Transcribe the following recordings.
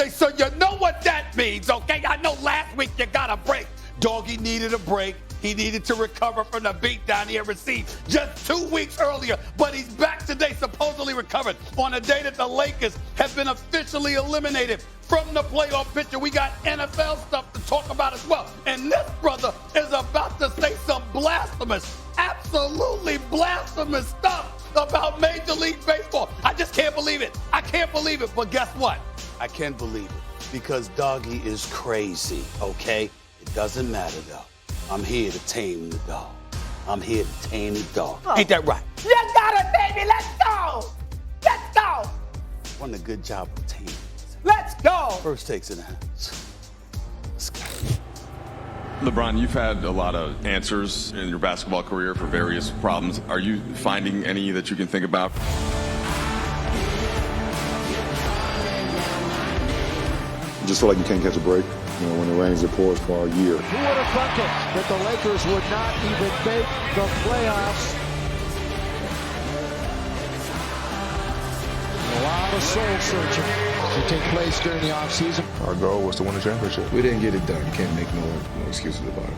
Okay, so you know what that means, okay? I know last week you got a break. Doggy needed a break. He needed to recover from the beatdown he had received just 2 weeks earlier. But he's back today, supposedly recovered, on a day that the Lakers have been officially eliminated from the playoff picture. We got NFL stuff to talk about as well. And this brother is about to say some blasphemous, absolutely blasphemous stuff about Major League Baseball. I just can't believe it. I can't believe it. But guess what? I can believe it because Doggy is crazy, okay? It doesn't matter, though. I'm here to tame the dog. I'm here to tame the dog. Oh. Ain't that right? You got it, baby. Let's go. Let's go. Done a good job of taming. Let's go. First takes in the hands. Let's go. LeBron, you've had a lot of answers in your basketball career for various problems. Are you finding any that you can think about? Just feel like you can't catch a break. You know, when it rains, it pours for a year. Who would have thunk it that the Lakers would not even make the playoffs? A lot of soul searching to take place during the offseason. Our goal was to win the championship. We didn't get it done. You can't make no excuses about it.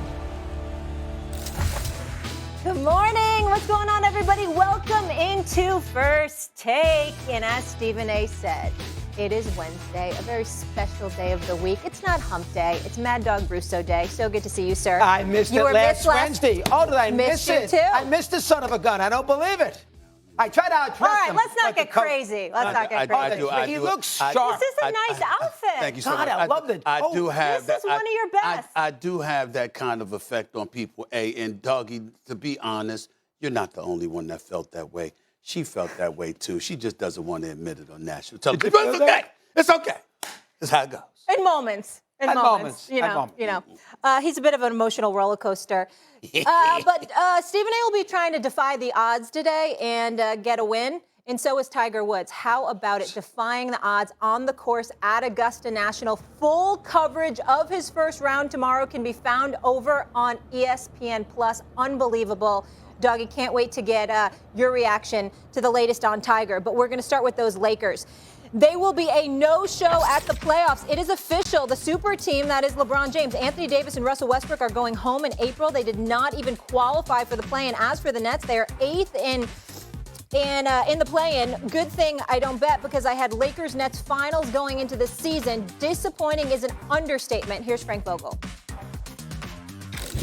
Good morning. What's going on, everybody? Welcome into First Take. And as Stephen A. said, it is Wednesday, a very special day of the week. It's not hump day. It's Mad Dog Russo Day. So good to see you, sir. I missed it last Wednesday. Oh, did I miss it? Too? I missed the son of a gun. I don't believe it. I tried to out-dress him. All right, let's not get crazy. Let's not get crazy. He looks sharp. This is a nice outfit. Thank you so God, much. I love it. I do have this is one of your best. I do have that kind of effect on people. And Doggy, to be honest, you're not the only one that felt that way. She felt that way, too. She just doesn't want to admit it on national television. But it's okay. It's okay. It's how it goes. In moments. In moments. You know. He's a bit of an emotional roller coaster. But Stephen A. will be trying to defy the odds today and get a win. And so is Tiger Woods. How about it? Defying the odds on the course at Augusta National. Full coverage of his first round tomorrow can be found over on ESPN Plus. Unbelievable. Doggy, can't wait to get your reaction to the latest on Tiger. But we're going to start with those Lakers. They will be a no-show at the playoffs. It is official. The super team, that is LeBron James, Anthony Davis, and Russell Westbrook are going home in April. They did not even qualify for the play-in. As for the Nets, they are 8th in the play-in. Good thing I don't bet because I had Lakers-Nets finals going into the season. Disappointing is an understatement. Here's Frank Vogel.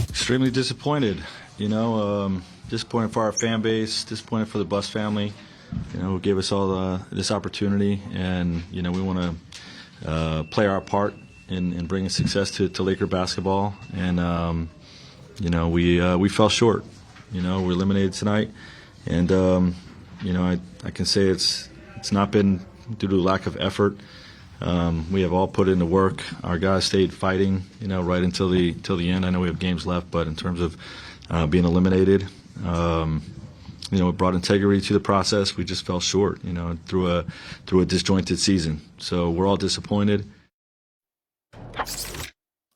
Extremely disappointed. Disappointed for our fan base, disappointed for the Buss family. Who gave us all this opportunity, and we want to play our part in bringing success to Laker basketball. And we fell short. We're eliminated tonight, and I can say it's not been due to lack of effort. We have all put in the work. Our guys stayed fighting, right until the end. I know we have games left, but in terms of being eliminated. It brought integrity to the process. We just fell short, through a disjointed season. So we're all disappointed.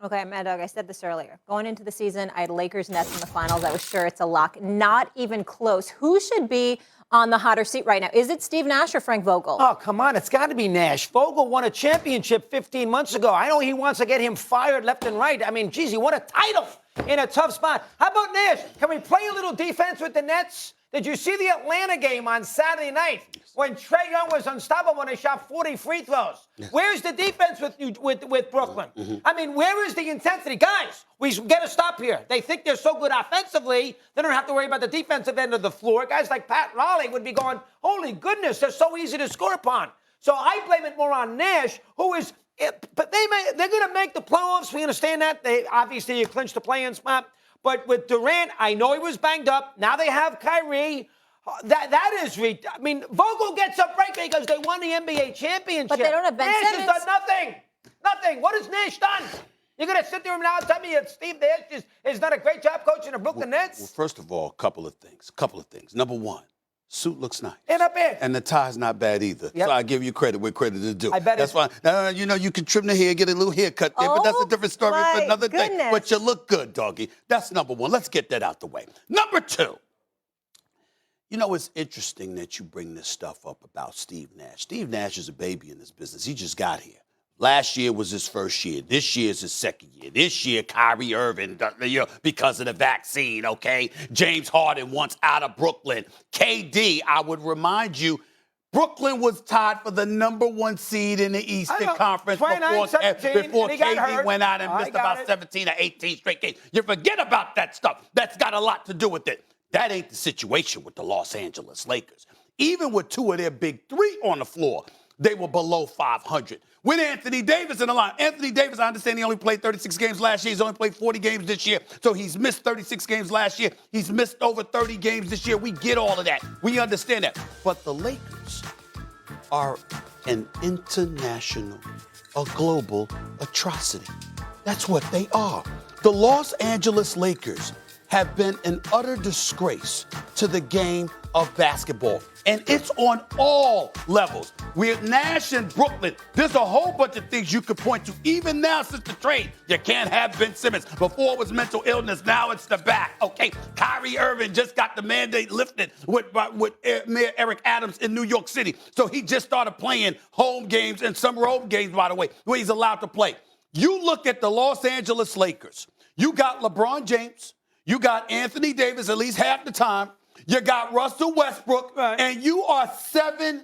Okay, Mad Dog, I said this earlier. Going into the season, I had Lakers Nets in the finals. I was sure it's a lock. Not even close. Who should be on the hotter seat right now? Is it Steve Nash or Frank Vogel? Oh, come on. It's got to be Nash. Vogel won a championship 15 months ago. I know he wants to get him fired left and right. I mean, geez, he won a title in a tough spot. How about Nash? Can we play a little defense with the Nets? Did you see the Atlanta game on Saturday night when Trae Young was unstoppable when they shot 40 free throws? Yes. Where's the defense with Brooklyn? Mm-hmm. I mean, where is the intensity? Guys, we got to stop here. They think they're so good offensively, they don't have to worry about the defensive end of the floor. Guys like Pat Riley would be going, holy goodness, they're so easy to score upon. So I blame it more on Nash, who is, but they're going to make the playoffs. We understand that. Obviously, you clinched the play-in spot. But with Durant, I know he was banged up. Now they have Kyrie. That is, I mean, Vogel gets a break because they won the NBA championship. But they don't have Ben Nash Simmons. has done nothing. Nothing. What has Nash done? You're going to sit there now and tell me that Steve Nash has done a great job coaching the Brooklyn Nets? Well, first of all, a couple of things. Number one, suit looks nice. And not bad. And the tie's not bad either. Yep. So I give you credit where credit is due. I bet that's fine. You can trim the hair, get a little haircut there, but that's a different story for another day. But you look good, doggy. That's number one. Let's get that out the way. Number two, it's interesting that you bring this stuff up about Steve Nash. Steve Nash is a baby in this business. He just got here Last year was his first year. This year is his second year. This year, Kyrie Irving, because of the vaccine, okay? James Harden wants out of Brooklyn. KD, I would remind you, Brooklyn was tied for the #1 seed in the Eastern Conference before KD went out and missed about 17 or 18 straight games. You forget about that stuff. That's got a lot to do with it. That ain't the situation with the Los Angeles Lakers. Even with two of their big three on the floor, they were below 500. With Anthony Davis in the line. Anthony Davis, I understand he only played 36 games last year. He's only played 40 games this year. So he's missed 36 games last year. He's missed over 30 games this year. We get all of that. We understand that. But the Lakers are an international, a global atrocity. That's what they are. The Los Angeles Lakers have been an utter disgrace to the game of basketball. And it's on all levels. We're Nash and Brooklyn. There's a whole bunch of things you could point to. Even now, since the trade, you can't have Ben Simmons. Before it was mental illness. Now it's the back. Okay, Kyrie Irving just got the mandate lifted with Mayor Eric Adams in New York City. So he just started playing home games and some road games, by the way, where he's allowed to play. You look at the Los Angeles Lakers. You got LeBron James. You got Anthony Davis at least half the time. You got Russell Westbrook, and you are 17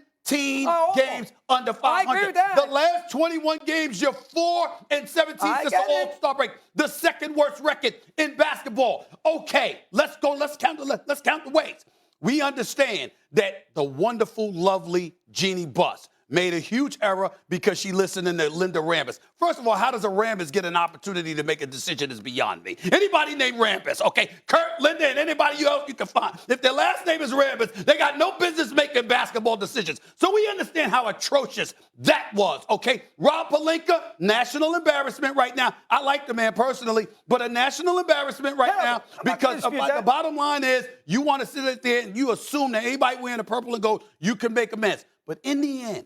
games under 500. I agree with that. The last 21 games, you're 4-17 since the All-Star break. The second worst record in basketball. Okay, let's go. Let's count the ways. We understand that the wonderful, lovely Jeannie Buss made a huge error because she listened to Linda Rambis. First of all, how does a Rambis get an opportunity to make a decision is beyond me. Anybody named Rambis, okay? Kurt, Linda, and anybody else you can find. If their last name is Rambis, they got no business making basketball decisions. So we understand how atrocious that was, okay? Rob Pelinka, national embarrassment right now. I like the man personally, but a national embarrassment right now because the bottom line is you want to sit there and you assume that anybody wearing the purple and gold, you can make amends. But in the end,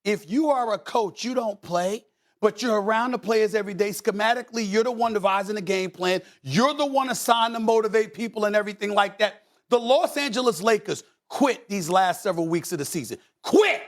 if you are a coach, you don't play, but you're around the players every day. Schematically, you're the one devising the game plan. You're the one assigned to motivate people and everything like that. The Los Angeles Lakers quit these last several weeks of the season. Quit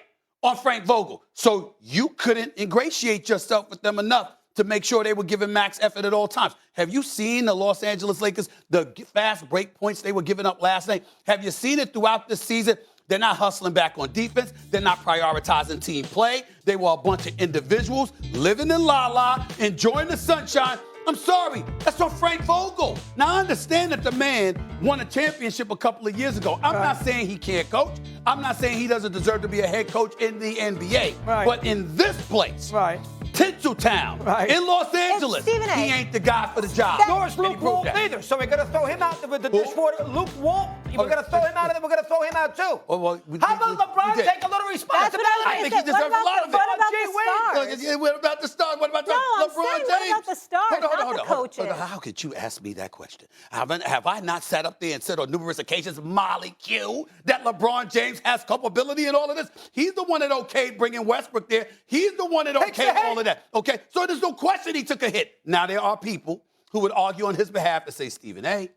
on Frank Vogel. So you couldn't ingratiate yourself with them enough to make sure they were giving max effort at all times. Have you seen the Los Angeles Lakers, the fast break points they were giving up last night? Have you seen it throughout the season? They're not hustling back on defense. They're not prioritizing team play. They were a bunch of individuals living in la-la, enjoying the sunshine. I'm sorry, that's from Frank Vogel. Now, I understand that the man won a championship a couple of years ago. I'm not saying he can't coach. I'm not saying he doesn't deserve to be a head coach in the NBA. But in this place, Tinseltown, in Los Angeles, he ain't the guy for the job. Nor is Luke Walton either. So we're going to throw him out with the dishwater. Luke Walton, we're going to throw him out, and then we're going to throw him out too. How about LeBron take a little responsibility? I think he deserves a lot of it. What about the stars? What about LeBron James? What about the stars, not the coaches? How could you ask me that question? Have I not sat up there and said on numerous occasions, Molly Q, that LeBron James has culpability in all of this? He's the one that okayed bringing Westbrook there. He's the one that okayed all of that. Okay, so there's no question he took a hit. Now, there are people who would argue on his behalf to say, Stephen A.,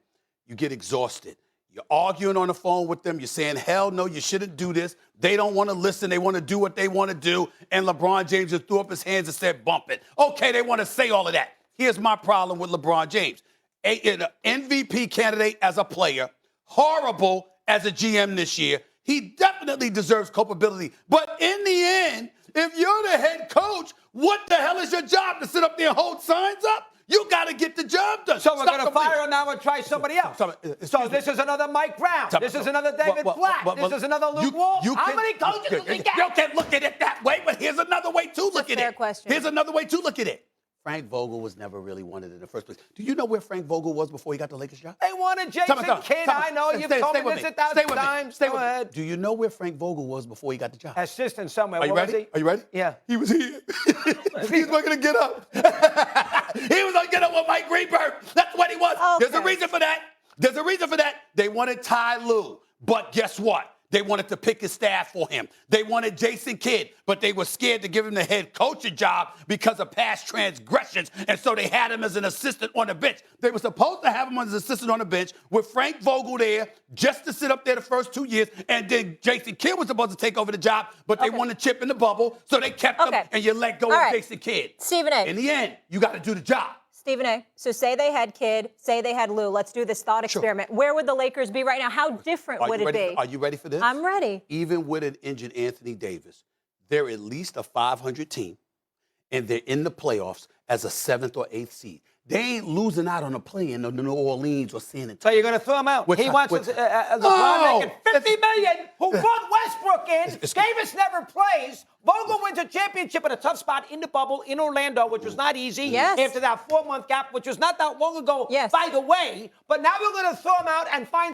you get exhausted. You're arguing on the phone with them. You're saying, hell no, you shouldn't do this. They don't want to listen. They want to do what they want to do. And LeBron James just threw up his hands and said, bump it. Okay, they want to say all of that. Here's my problem with LeBron James. An MVP candidate as a player, horrible as a GM this year. He definitely deserves culpability. But in the end, if you're the head coach, what the hell is your job? To sit up there and hold signs up? You got to get the job done. So we're going to fire him now and try somebody else. So this is another Mike Brown. This is another David Black. This is another Luke Walton. How many coaches do we get? You can look at it that way, but here's another way to look at it. Fair question. Here's another way to look at it. Frank Vogel was never really wanted in the first place. Do you know where Frank Vogel was before he got the Lakers job? They wanted Jason Kidd. I know. You've told me this 1,000 times. Go ahead. Do you know where Frank Vogel was before he got the job? Assistant somewhere. Are you ready? Are you ready? Yeah. He was here. He was going to get up. He was going to get up with Mike Greenberg. That's what he was. Okay. There's a reason for that. They wanted Ty Lue. But guess what? They wanted to pick his staff for him. They wanted Jason Kidd, but they were scared to give him the head coaching job because of past transgressions, and so they had him as an assistant on the bench. They were supposed to have him as an assistant on the bench with Frank Vogel there just to sit up there the first 2 years, and then Jason Kidd was supposed to take over the job, but they wanted to chip in the bubble, so they kept him, and you let go of Jason Kidd. Stephen A. In the end, you got to do the job. Stephen A. So say they had Kidd, say they had Lou. Let's do this thought experiment. Where would the Lakers be right now? How different would it be? Are you ready for this? I'm ready. Even with an injured Anthony Davis, they're at least a 500 team, and they're in the playoffs as a 7th or 8th seed. They ain't losing out on a play in New Orleans or San Antonio. So you're going to throw him out? He wants LeBron making $50 million, who brought Westbrook in. Davis never plays. Vogel wins a championship in a tough spot in the bubble in Orlando, which was not easy. Yes. After that 4-month gap, which was not that long ago, yes. by the way. But now we're going to throw him out and find